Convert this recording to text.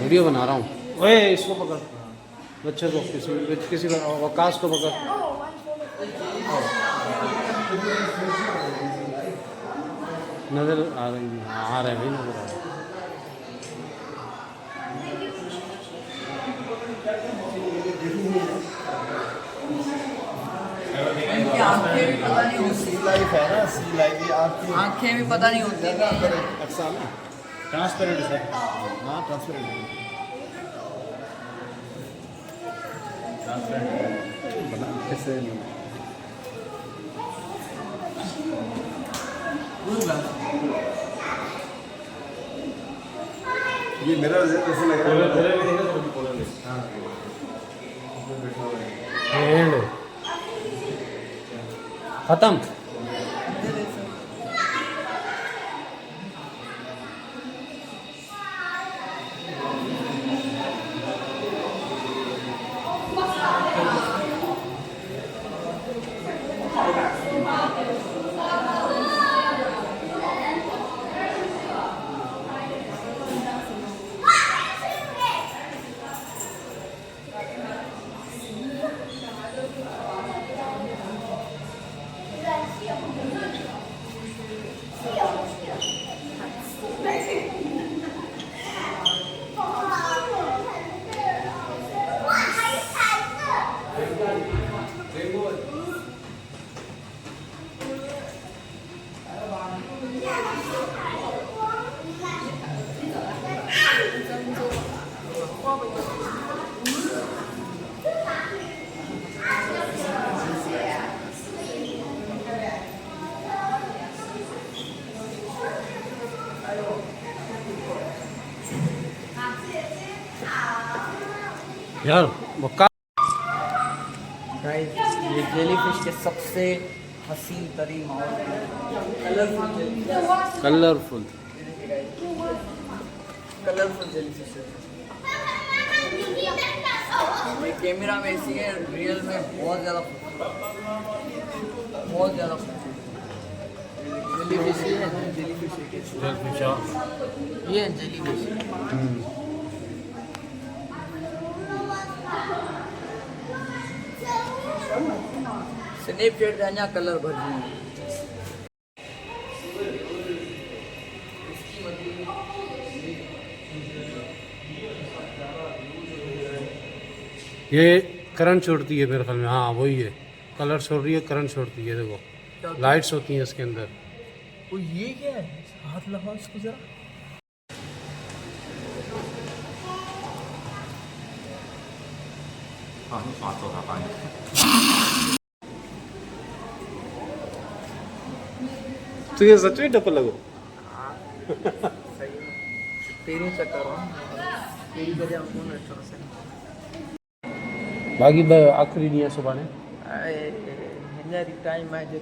Video बना रहा हूँ। ओए इसको पकड़, बच्चे को, किसी आकाश को पकड़। नजर आ रही है, आ रहे भाई, नजर आ रहे। आंखें भी पता नहीं होती, सी लाइफ है ना, सी लाइफ की आंखें भी पता नहीं होती। ट्रांसपेरेंट है सर। हाँ ट्रांसपेरेंट है। बना कैसे ये मेरा जैसे लग रहा है। एंड खत्म। यार बक्का। गाइस, ये जेलीफिश के सबसे हसीन तरीन और colourful jellyfish, colourful colourful jellyfish है। ये कैमरा में ऐसी है, रियल में बहुत ज़्यादा जेलीफिश है। जेलीफिश ये जेलीफिश स्नैपचैट जाना कलर भर ये करंट छोड़ती है मेरे ख्याल में। हाँ वही है, कलर छोड़ रही है, करंट छोड़ती है। देखो लाइट्स होती हैं इसके अंदर। वो ये क्या है? हाथ लगाओ इसको जरा। तुझे सच में डपल लगो। सही है, तेरी चक्कर हो तेरी वजह कौन रेस्टोरेंट से बाकी आखिरी नहीं है सुबह ने टाइम है जो